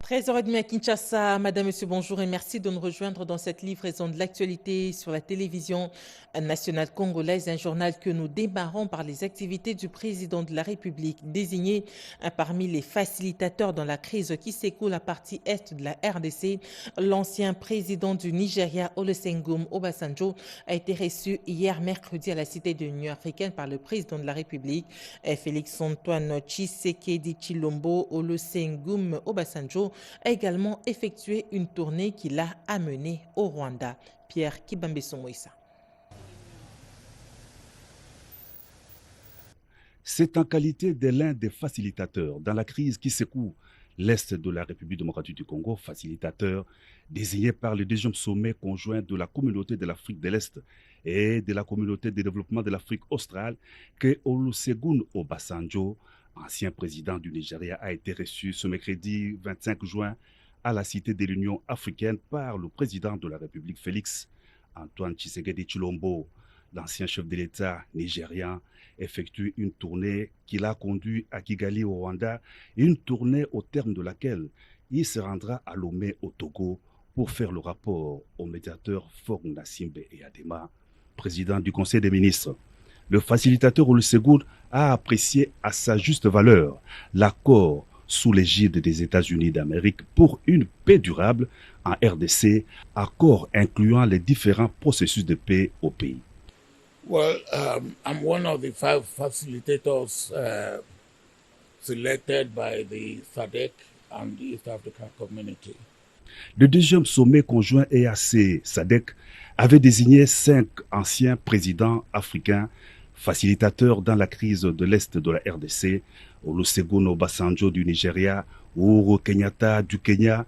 13h30 à Kinshasa. Madame, Monsieur, bonjour et merci de nous rejoindre dans cette livraison de l'actualité sur la télévision nationale congolaise, un journal que nous démarrons par les activités du président de la République, désigné parmi les facilitateurs dans la crise qui s'écoule à partie est de la RDC. L'ancien président du Nigeria, Olusegun Obasanjo, a été reçu hier mercredi à la Cité de l'Union africaine par le président de la République, Félix-Antoine Tshisekedi Tshilombo. Olusegun Obasanjo a également effectué une tournée qui l'a amené au Rwanda. Pierre Kibambe-Somoïsa. C'est en qualité de l'un des facilitateurs dans la crise qui secoue l'Est de la République démocratique du Congo, facilitateur désigné par le deuxième sommet conjoint de la communauté de l'Afrique de l'Est et de la communauté de développement de l'Afrique australe, que Olusegun Obasanjo, ancien président du Nigeria, a été reçu ce mercredi 25 juin à la Cité de l'Union africaine par le président de la République, Félix-Antoine Tshisekedi Tshilombo. L'ancien chef de l'État nigérian effectue une tournée qui l'a conduit à Kigali au Rwanda, une tournée au terme de laquelle il se rendra à Lomé au Togo pour faire le rapport au médiateur Faure Gnassingbé Eyadema, président du Conseil des ministres. Le facilitateur Olusegun a apprécié à sa juste valeur l'accord sous l'égide des États-Unis d'Amérique pour une paix durable en RDC, accord incluant les différents processus de paix au pays. Well, I'm one of the 5 facilitators selected by the SADC and the East African Community. Le deuxième sommet conjoint EAC-SADC avait désigné 5 anciens présidents africains facilitateurs dans la crise de l'Est de la RDC, Olusegun Obasanjo du Nigeria, Uhuru Kenyatta du Kenya,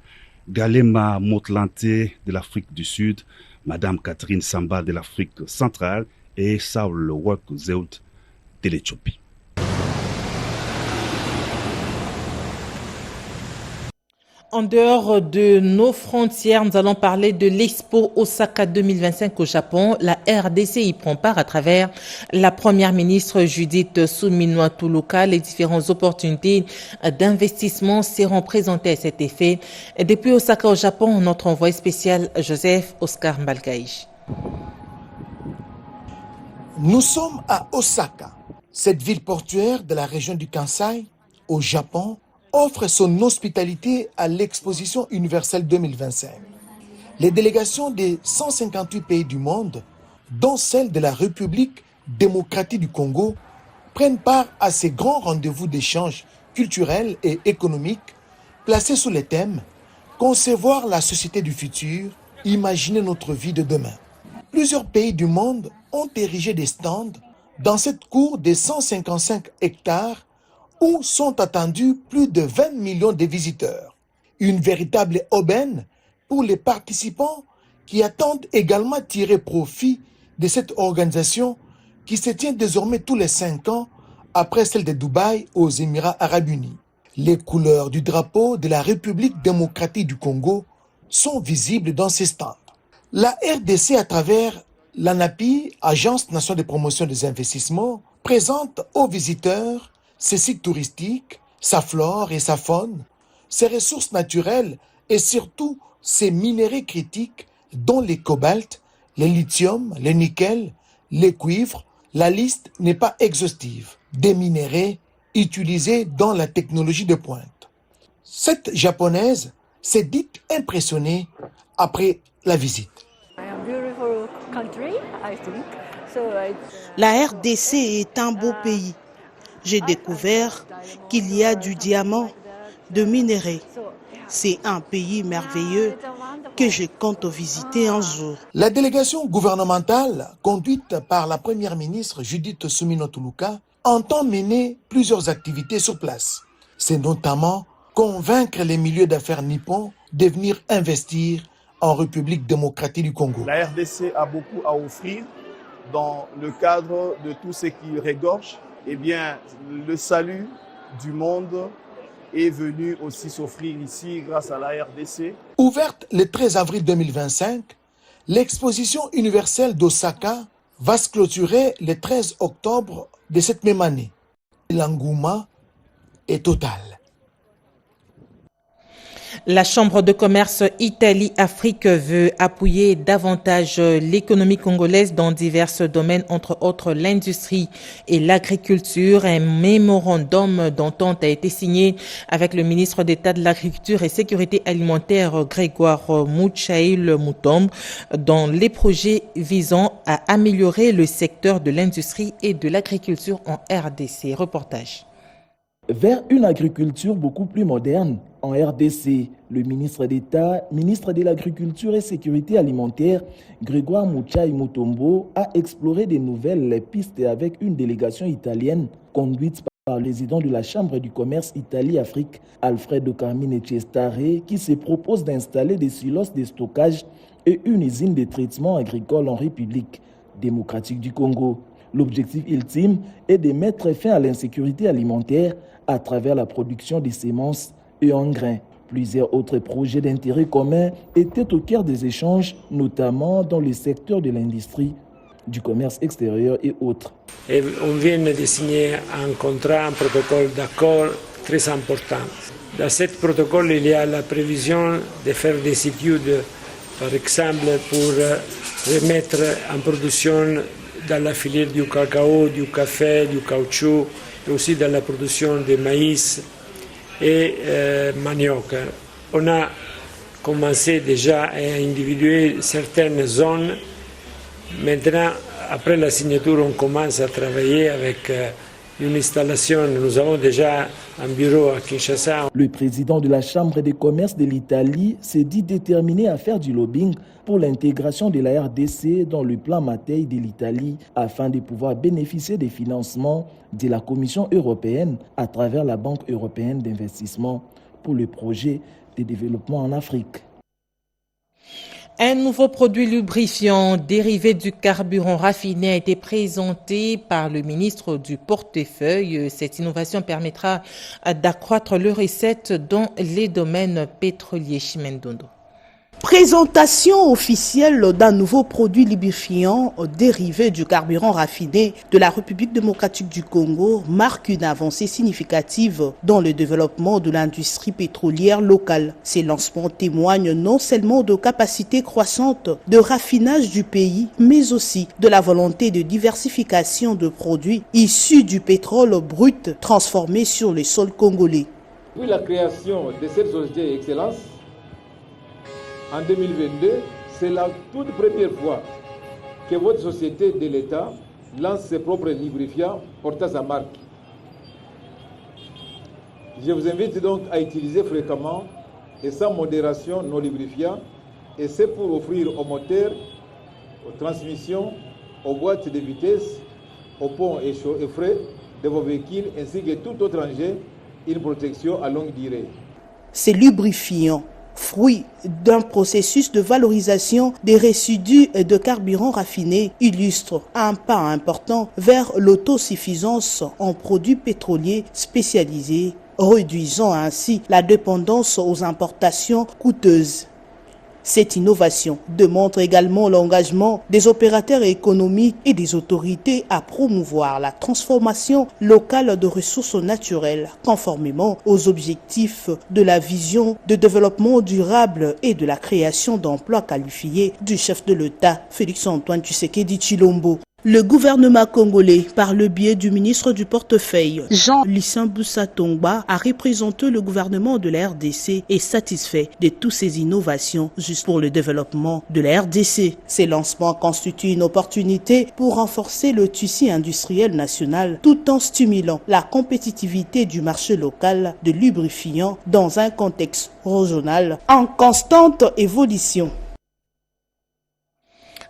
Galema Motlante de l'Afrique du Sud, Madame Catherine Samba de l'Afrique centrale et Saul Work Zewde de l'Éthiopie. En dehors de nos frontières, nous allons parler de l'Expo Osaka 2025 au Japon. La RDC y prend part à travers la première ministre Judith Suminwa Tuluka. Les différentes opportunités d'investissement seront présentées à cet effet. Depuis Osaka au Japon, notre envoyé spécial Joseph Oscar Mbalkaïch. Nous sommes à Osaka. Cette ville portuaire de la région du Kansai, au Japon, offre son hospitalité à l'exposition universelle 2025. Les délégations des 158 pays du monde, dont celle de la République démocratique du Congo, prennent part à ces grands rendez-vous d'échanges culturels et économiques placés sous les thèmes « Concevoir la société du futur, imaginer notre vie de demain ». Plusieurs pays du monde ont érigé des stands dans cette cour de 155 hectares où sont attendus plus de 20 millions de visiteurs. Une véritable aubaine pour les participants qui attendent également tirer profit de cette organisation qui se tient désormais tous les 5 ans après celle de Dubaï aux Émirats arabes unis. Les couleurs du drapeau de la République démocratique du Congo sont visibles dans ces stands. La RDC, à travers l'ANAPI, Agence nationale de promotion des investissements, présente aux visiteurs ses sites touristiques, sa flore et sa faune, ses ressources naturelles et surtout ses minéraux critiques dont les cobalt, les lithium, le nickel, les cuivres. La liste n'est pas exhaustive. Des minéraux utilisés dans la technologie de pointe. Cette japonaise s'est dite impressionnée après la visite. La RDC est un beau pays. J'ai découvert qu'il y a du diamant, de minerais. C'est un pays merveilleux que je compte visiter un jour. La délégation gouvernementale, conduite par la première ministre Judith Suminwa Tuluka, entend mener plusieurs activités sur place. C'est notamment convaincre les milieux d'affaires nippons de venir investir en République démocratique du Congo. La RDC a beaucoup à offrir dans le cadre de tout ce qui regorge. Eh bien, le salut du monde est venu aussi s'offrir ici grâce à la RDC. Ouverte le 13 avril 2025, l'exposition universelle d'Osaka va se clôturer le 13 octobre de cette même année. L'engouement est total. La Chambre de commerce Italie-Afrique veut appuyer davantage l'économie congolaise dans divers domaines, entre autres l'industrie et l'agriculture. Un mémorandum d'entente a été signé avec le ministre d'État de l'Agriculture et Sécurité alimentaire Grégoire Muchaïle-Mutombo dans les projets visant à améliorer le secteur de l'industrie et de l'agriculture en RDC. Reportage. Vers une agriculture beaucoup plus moderne en RDC, le ministre d'État, ministre de l'Agriculture et Sécurité alimentaire, Grégoire Muchaïle-Mutombo, a exploré de nouvelles pistes avec une délégation italienne conduite par le président de la Chambre du commerce Italie-Afrique, Alfredo Carmine Cestare, qui se propose d'installer des silos de stockage et une usine de traitement agricole en République démocratique du Congo. L'objectif ultime est de mettre fin à l'insécurité alimentaire à travers la production de semences et engrais. Plusieurs autres projets d'intérêt commun étaient au cœur des échanges, notamment dans le secteur de l'industrie, du commerce extérieur et autres. Et on vient de signer un contrat, un protocole d'accord très important. Dans ce protocole, il y a la prévision de faire des études, par exemple, pour remettre en production dans la filière du cacao, du café, du caoutchouc, et aussi dans la production de maïs et manioc. On a commencé déjà à individuer certaines zones. Maintenant, après la signature, on commence à travailler avec une installation. Nous avons déjà un bureau à Kinshasa. Le président de la Chambre de commerce de l'Italie s'est dit déterminé à faire du lobbying pour l'intégration de la RDC dans le plan Mattei de l'Italie afin de pouvoir bénéficier des financements de la Commission européenne à travers la Banque européenne d'investissement pour le projet de développement en Afrique. Un nouveau produit lubrifiant dérivé du carburant raffiné a été présenté par le ministre du Portefeuille. Cette innovation permettra d'accroître les recettes dans les domaines pétroliers. Chimendondo. Présentation officielle d'un nouveau produit lubrifiant dérivé du carburant raffiné de la République démocratique du Congo marque une avancée significative dans le développement de l'industrie pétrolière locale. Ces lancements témoignent non seulement de capacités croissantes de raffinage du pays, mais aussi de la volonté de diversification de produits issus du pétrole brut transformé sur le sol congolais. Depuis la création de cette société Excellence, en 2022, c'est la toute première fois que votre société de l'État lance ses propres lubrifiants portant sa marque. Je vous invite donc à utiliser fréquemment et sans modération nos lubrifiants, et c'est pour offrir aux moteurs, aux transmissions, aux boîtes de vitesse, aux ponts et frais de vos véhicules ainsi que tout autre engin une protection à longue durée. Ces lubrifiants, fruit d'un processus de valorisation des résidus de carburant raffiné, illustre un pas important vers l'autosuffisance en produits pétroliers spécialisés, réduisant ainsi la dépendance aux importations coûteuses. Cette innovation démontre également l'engagement des opérateurs économiques et des autorités à promouvoir la transformation locale de ressources naturelles, conformément aux objectifs de la vision de développement durable et de la création d'emplois qualifiés du chef de l'État, Félix-Antoine Tshisekedi Tshilombo. Le gouvernement congolais, par le biais du ministre du Portefeuille, Jean-Lucien Boussa-Tongba, a représenté le gouvernement de la RDC et satisfait de toutes ces innovations juste pour le développement de la RDC. Ces lancements constituent une opportunité pour renforcer le tissu industriel national tout en stimulant la compétitivité du marché local de lubrifiants dans un contexte régional en constante évolution.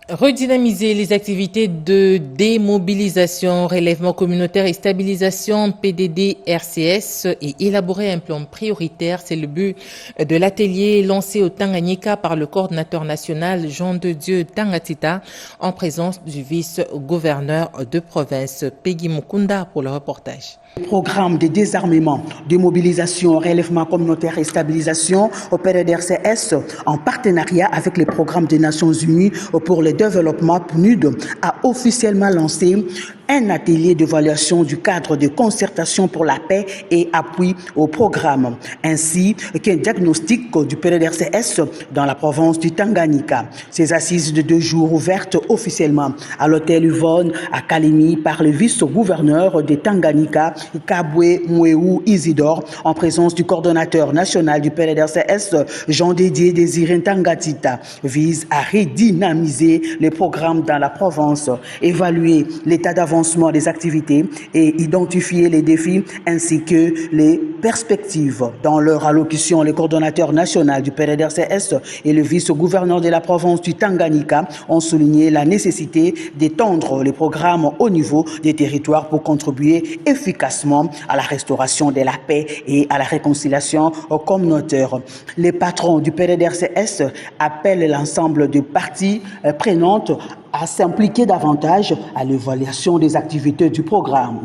Redynamiser les activités de démobilisation, relèvement communautaire et stabilisation PDD-RCS et élaborer un plan prioritaire, c'est le but de l'atelier lancé au Tanganyika par le coordinateur national Jean de Dieu Tangatita en présence du vice-gouverneur de province Peggy Mukunda pour le reportage. Programme de désarmement, de mobilisation, relèvement communautaire et stabilisation au PDD-RCS en partenariat avec le programme des Nations Unies pour le développement PNUD a officiellement lancé un atelier d'évaluation du cadre de concertation pour la paix et appui au programme, ainsi qu'un diagnostic du PDDRCS dans la province du Tanganyika. Ces assises de 2 jours ouvertes officiellement à l'hôtel Yvonne à Kalemi par le vice-gouverneur de Tanganyika, Kabwe Mweu Isidore, en présence du coordonnateur national du PDDRCS, Jean-Dédié Désiré Tangatita, vise à redynamiser les programmes dans la province, évaluer l'état d'avancement des activités et identifier les défis ainsi que les perspectives. Dans leur allocution, le coordonnateur national du PDDRCS et le vice-gouverneur de la province du Tanganyika ont souligné la nécessité d'étendre les programmes au niveau des territoires pour contribuer efficacement à la restauration de la paix et à la réconciliation communautaire. Les patrons du PDDRCS appellent l'ensemble des parties prenantes à s'impliquer davantage à l'évaluation des activités du programme.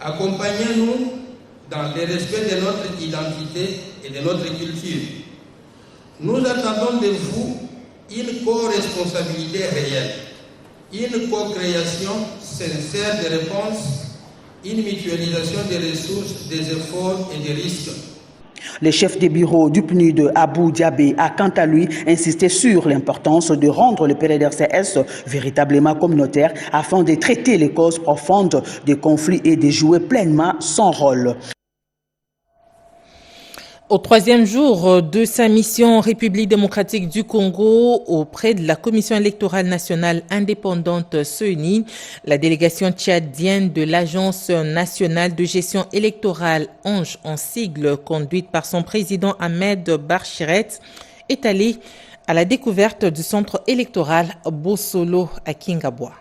Accompagnez-nous dans le respect de notre identité et de notre culture. Nous attendons de vous une co-responsabilité réelle, une co-création sincère des réponses, une mutualisation des ressources, des efforts et des risques. Le chef des bureaux du PNUD, Abou Diabé, a quant à lui insisté sur l'importance de rendre le PDDRCS véritablement communautaire afin de traiter les causes profondes des conflits et de jouer pleinement son rôle. Au 3e jour de sa mission en République démocratique du Congo auprès de la Commission électorale nationale indépendante CENI, la délégation tchadienne de l'Agence nationale de gestion électorale, ANGE en sigle, conduite par son président Ahmed Barchiret, est allée à la découverte du centre électoral Bosolo à Kingabwa.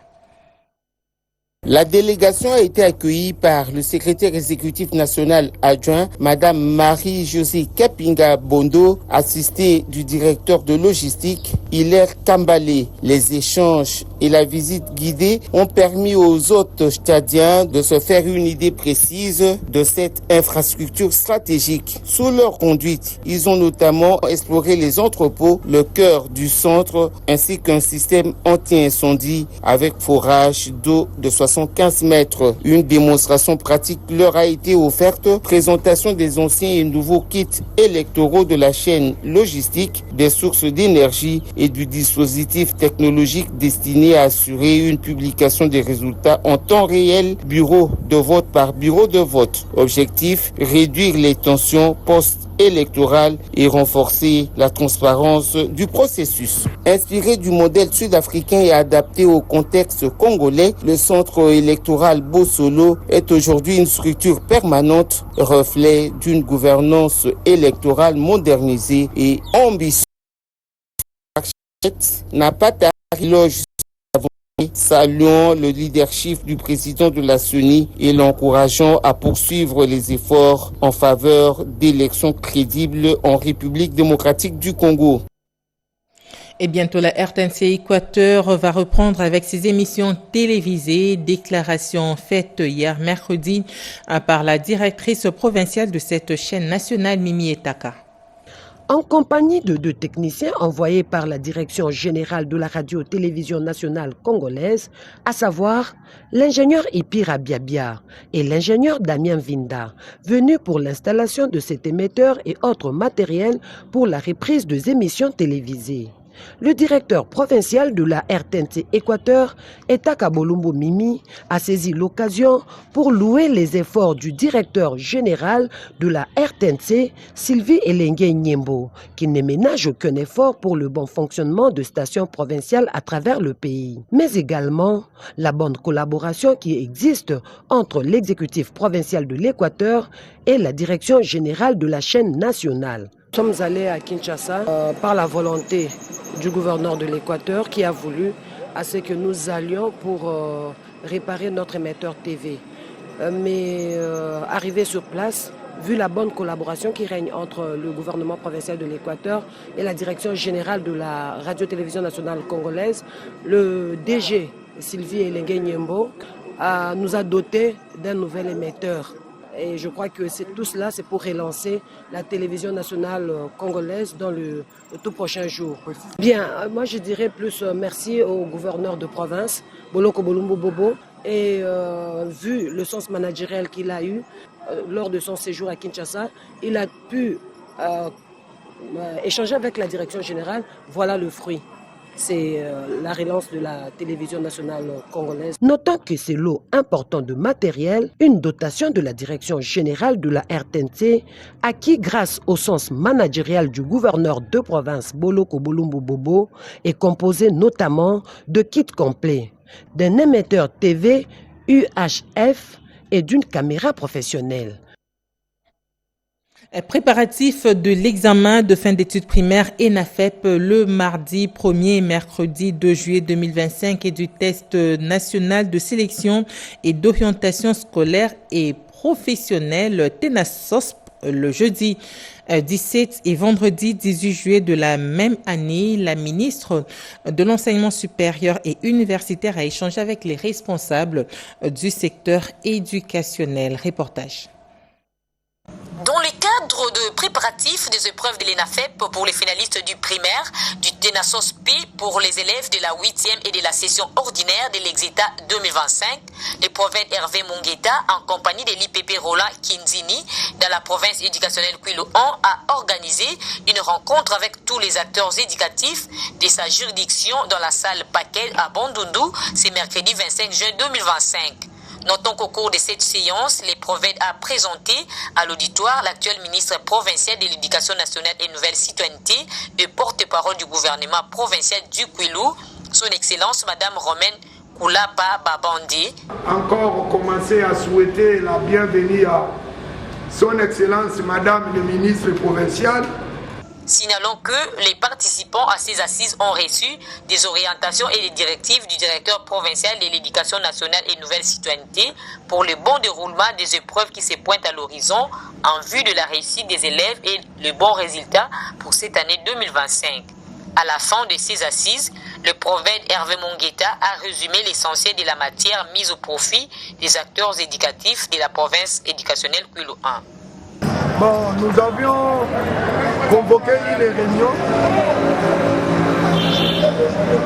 La délégation a été accueillie par le secrétaire exécutif national adjoint, Madame Marie-Josée Kapinga Bondo, assistée du directeur de logistique, Hilaire Kambalé. Les échanges et la visite guidée ont permis aux hôtes tchadiens de se faire une idée précise de cette infrastructure stratégique. Sous leur conduite, ils ont notamment exploré les entrepôts, le cœur du centre, ainsi qu'un système anti-incendie avec forage d'eau de 75 mètres. Une démonstration pratique leur a été offerte, présentation des anciens et nouveaux kits électoraux de la chaîne logistique, des sources d'énergie et du dispositif technologique destiné à assurer une publication des résultats en temps réel, bureau de vote par bureau de vote. Objectif, réduire les tensions post-électorales et renforcer la transparence du processus. Inspiré du modèle sud-africain et adapté au contexte congolais, le centre électoral Bosolo est aujourd'hui une structure permanente, reflet d'une gouvernance électorale modernisée et ambitieuse. N'a pas d'arriloge. Saluant le leadership du président de la CENI et l'encourageant à poursuivre les efforts en faveur d'élections crédibles en République démocratique du Congo. Et bientôt, la RTNC Équateur va reprendre avec ses émissions télévisées. Déclaration faite hier mercredi par la directrice provinciale de cette chaîne nationale, Mimi Etaka. En compagnie de 2 techniciens envoyés par la Direction générale de la radio-télévision nationale congolaise, à savoir l'ingénieur Ipira Biabia et l'ingénieur Damien Vinda, venus pour l'installation de cet émetteur et autres matériels pour la reprise des émissions télévisées. Le directeur provincial de la RTNC Équateur, Etaka Bolumbo Mimi, a saisi l'occasion pour louer les efforts du directeur général de la RTNC, Sylvie Elengue Nyembo, qui ne ménage aucun effort pour le bon fonctionnement de stations provinciales à travers le pays, mais également la bonne collaboration qui existe entre l'exécutif provincial de l'Équateur et la direction générale de la chaîne nationale. Nous sommes allés à Kinshasa par la volonté du gouverneur de l'Équateur qui a voulu à ce que nous allions pour réparer notre émetteur TV. Mais arrivé sur place, vu la bonne collaboration qui règne entre le gouvernement provincial de l'Équateur et la direction générale de la radio-télévision nationale congolaise, le DG Sylvie Elengue Nyembo nous a doté d'un nouvel émetteur. Et je crois que tout cela, c'est pour relancer la télévision nationale congolaise dans le tout prochain jour. Bien, moi je dirais plus merci au gouverneur de province, Boloko Bolumbo Bobo, Et vu le sens managérial qu'il a eu lors de son séjour à Kinshasa, il a pu échanger avec la direction générale. Voilà le fruit. C'est la relance de la télévision nationale congolaise. Notons que c'est lot important de matériel, une dotation de la direction générale de la RTNC, acquis grâce au sens managérial du gouverneur de province Boloko Bolumbu Bobo, est composé notamment de kits complets, d'un émetteur TV UHF et d'une caméra professionnelle. Préparatif de l'examen de fin d'études primaires ENAFEP le mardi 1er et mercredi 2 juillet 2025 et du test national de sélection et d'orientation scolaire et professionnelle TENASOSP le jeudi 17 et vendredi 18 juillet de la même année. La ministre de l'Enseignement supérieur et universitaire a échangé avec les responsables du secteur éducationnel. Reportage. Dans le cadre de préparatifs des épreuves de l'ENAFEP pour les finalistes du primaire, du TENASOSP pour les élèves de la 8e et de la session ordinaire de l'Exeta 2025, le prophète Hervé Mongueta, en compagnie de l'IPP Roland Kinzini, dans la province éducationnelle Kwilu 1, a organisé une rencontre avec tous les acteurs éducatifs de sa juridiction dans la salle Paquet à Bandundu, ce mercredi 25 juin 2025. Notons qu'au cours de cette séance, le prophète a présenté à l'auditoire l'actuel ministre provincial de l'Éducation nationale et nouvelle citoyenneté et porte-parole du gouvernement provincial du Kwilu, son Excellence Madame Romaine Koulapa Babandi. Encore commencer à souhaiter la bienvenue à son Excellence Madame le ministre provincial. Signalons que les participants à ces assises ont reçu des orientations et des directives du directeur provincial de l'Éducation nationale et nouvelle citoyenneté pour le bon déroulement des épreuves qui se pointent à l'horizon en vue de la réussite des élèves et le bon résultat pour cette année 2025. À la fin de ces assises, le prophète Hervé Mongueta a résumé l'essentiel de la matière mise au profit des acteurs éducatifs de la province éducationnelle Kwilu 1. Bon, nous avions convoqué une réunion.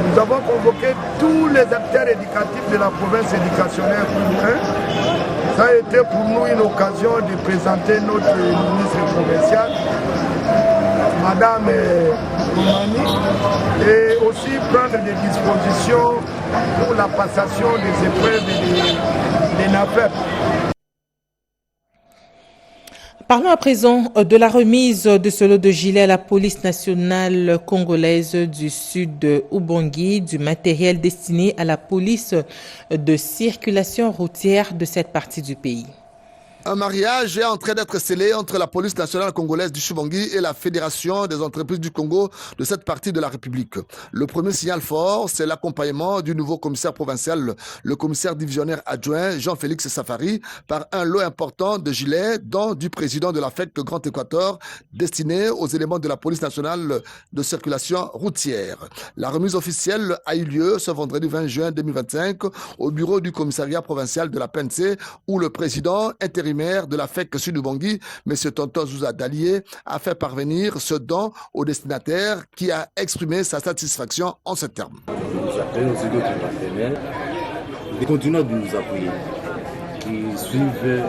Nous avons convoqué tous les acteurs éducatifs de la province éducationnelle Kwilu 1. Ça a été pour nous une occasion de présenter notre ministre provincial, Madame Roumani, et aussi prendre des dispositions pour la passation des épreuves des NAFEP. Parlons à présent de la remise de ce lot de gilets à la police nationale congolaise du sud de Ubongi, du matériel destiné à la police de circulation routière de cette partie du pays. Un mariage est en train d'être scellé entre la police nationale congolaise du Chibongi et la Fédération des entreprises du Congo de cette partie de la République. Le premier signal fort, c'est l'accompagnement du nouveau commissaire provincial, le commissaire divisionnaire adjoint Jean-Félix Safari, par un lot important de gilets, dont du président de la FEC Grand Équateur, destiné aux éléments de la police nationale de circulation routière. La remise officielle a eu lieu ce vendredi 20 juin 2025 au bureau du commissariat provincial de la PNC, où le président intérimaire de la FEC Sud-Ubongi, M. Tonton Zouza Dalié, a fait parvenir ce don au destinataire qui a exprimé sa satisfaction en ces termes. Nous appelons aussi d'autres partenaires de continuer de nous appuyer, qui suivent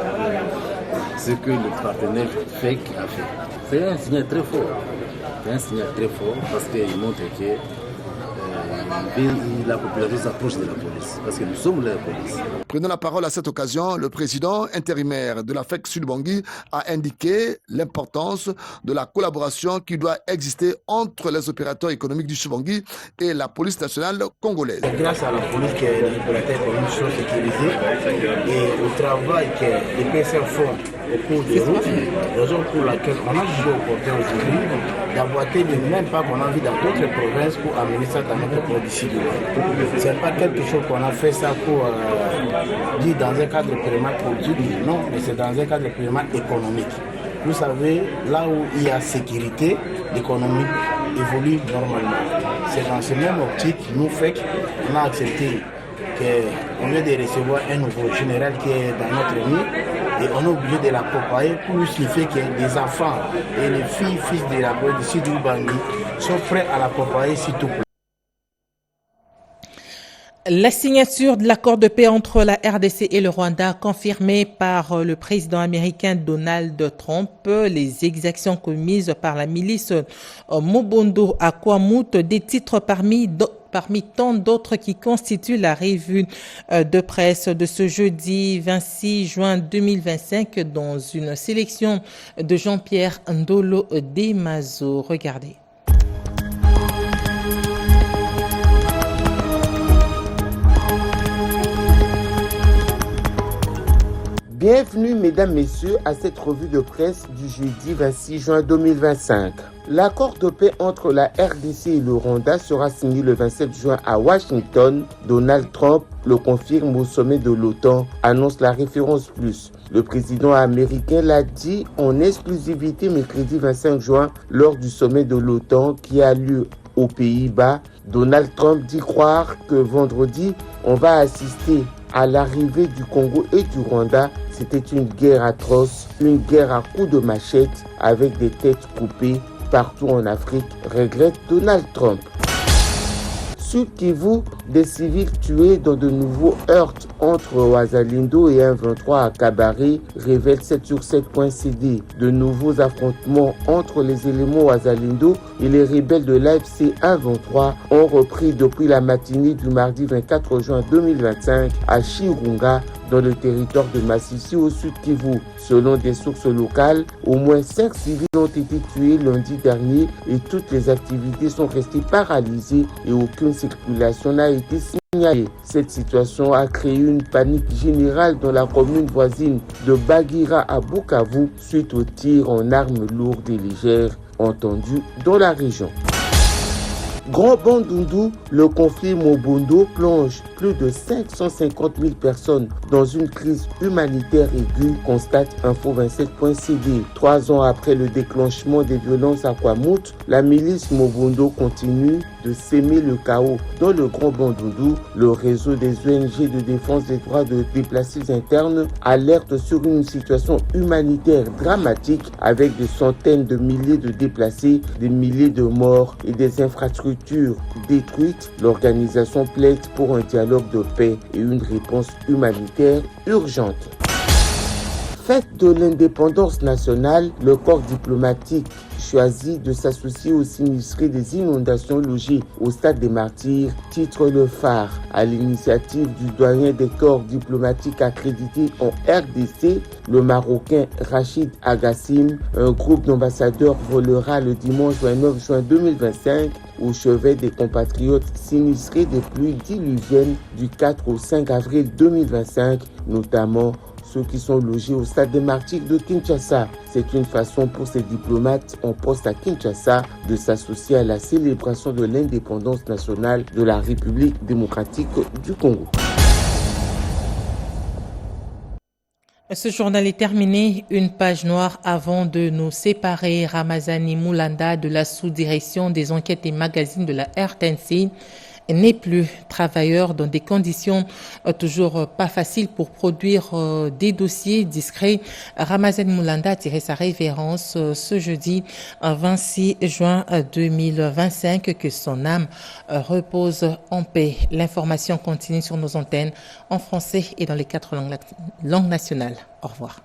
ce que le partenaire FEC a fait. C'est un signal très fort. C'est un signal très fort parce qu'il montre que la population s'approche de la police, parce que nous sommes la police. Prenant la parole à cette occasion, le président intérimaire de la FEC Sud-Ubongi a indiqué l'importance de la collaboration qui doit exister entre les opérateurs économiques du Sud-Ubongi et la police nationale congolaise. C'est grâce à la police que les opérateurs économiques sont sécurisés et au travail que les PSR font au cours des routes, raison pour laquelle on a jugé opportun aujourd'hui d'emboîter le même pas qu'on a vu dans d'autres provinces pour amener ça dans notre pays d'ici. Ce n'est pas quelque chose qu'on a fait ça pour dire dans un cadre purement politique, non, mais c'est dans un cadre purement économique. Vous savez, là où il y a sécurité, l'économie évolue normalement. C'est dans ce même optique, nous fait qu'on a accepté qu'on vient de recevoir un nouveau général qui est dans notre pays et on est obligé de l'accompagner pour signifier que les enfants et les filles, fils de la police Sud-Ubongi sont prêts à l'accompagner s'il te plaît. La signature de l'accord de paix entre la RDC et le Rwanda, confirmée par le président américain Donald Trump, les exactions commises par la milice Mobondo à Kwamout, des titres parmi tant d'autres qui constituent la revue de presse de ce jeudi 26 juin 2025 dans une sélection de Jean-Pierre Ndolo Demazo. Regardez. Bienvenue, mesdames, messieurs, à cette revue de presse du jeudi 26 juin 2025. L'accord de paix entre la RDC et le Rwanda sera signé le 27 juin à Washington. Donald Trump le confirme au sommet de l'OTAN, annonce la référence plus. Le président américain l'a dit en exclusivité mercredi 25 juin lors du sommet de l'OTAN qui a lieu aux Pays-Bas. Donald Trump dit croire que vendredi, on va assister à l'arrivée du Congo et du Rwanda. C'était une guerre atroce, une guerre à coups de machette avec des têtes coupées partout en Afrique, regrette Donald Trump. Sud Kivu, des civils tués dans de nouveaux heurts entre Wazalendo et 1-23 à Kabare, révèle 7sur7.cd. De nouveaux affrontements entre les éléments Wazalendo et les rebelles de l'AFC 1-23 ont repris depuis la matinée du mardi 24 juin 2025 à Chirunga, dans le territoire de Massissi au Sud Kivu. Selon des sources locales, au moins 5 civils ont été tués lundi dernier et toutes les activités sont restées paralysées et aucune circulation n'a été signalée. Cette situation a créé une panique générale dans la commune voisine de Bagira à Bukavu suite aux tirs en armes lourdes et légères entendus dans la région. Grand Bandundu, le conflit Mobondo plonge plus de 550 000 personnes dans une crise humanitaire aiguë, constate Info27.cd. 3 ans après le déclenchement des violences à Kwamout, la milice Mobondo continue de s'aimer le chaos dans le Grand Bandundu. Le réseau des ONG de défense des droits de déplacés internes alerte sur une situation humanitaire dramatique avec des centaines de milliers de déplacés, des milliers de morts et des infrastructures détruites. L'organisation plaide pour un dialogue de paix et une réponse humanitaire urgente. Fête de l'indépendance nationale, le corps diplomatique choisit de s'associer aux sinistrés des inondations logés au Stade des Martyrs, titre Le Phare. À l'initiative du doyen des corps diplomatiques accrédités en RDC, le Marocain Rachid Agassim, un groupe d'ambassadeurs volera le dimanche 29 juin 2025 au chevet des compatriotes sinistrés des pluies diluviennes du 4 au 5 avril 2025, notamment ceux qui sont logés au Stade des Martyrs de Kinshasa. C'est une façon pour ces diplomates en poste à Kinshasa de s'associer à la célébration de l'indépendance nationale de la République démocratique du Congo. Ce journal est terminé. Une page noire avant de nous séparer. Ramazani Moulanda de la sous-direction des enquêtes et magazines de la RTNC n'est plus travailleur dans des conditions toujours pas faciles pour produire des dossiers discrets. Ramazani Moulanda a tiré sa révérence ce jeudi 26 juin 2025. Que son âme repose en paix. L'information continue sur nos antennes en français et dans les 4 langues nationales. Au revoir.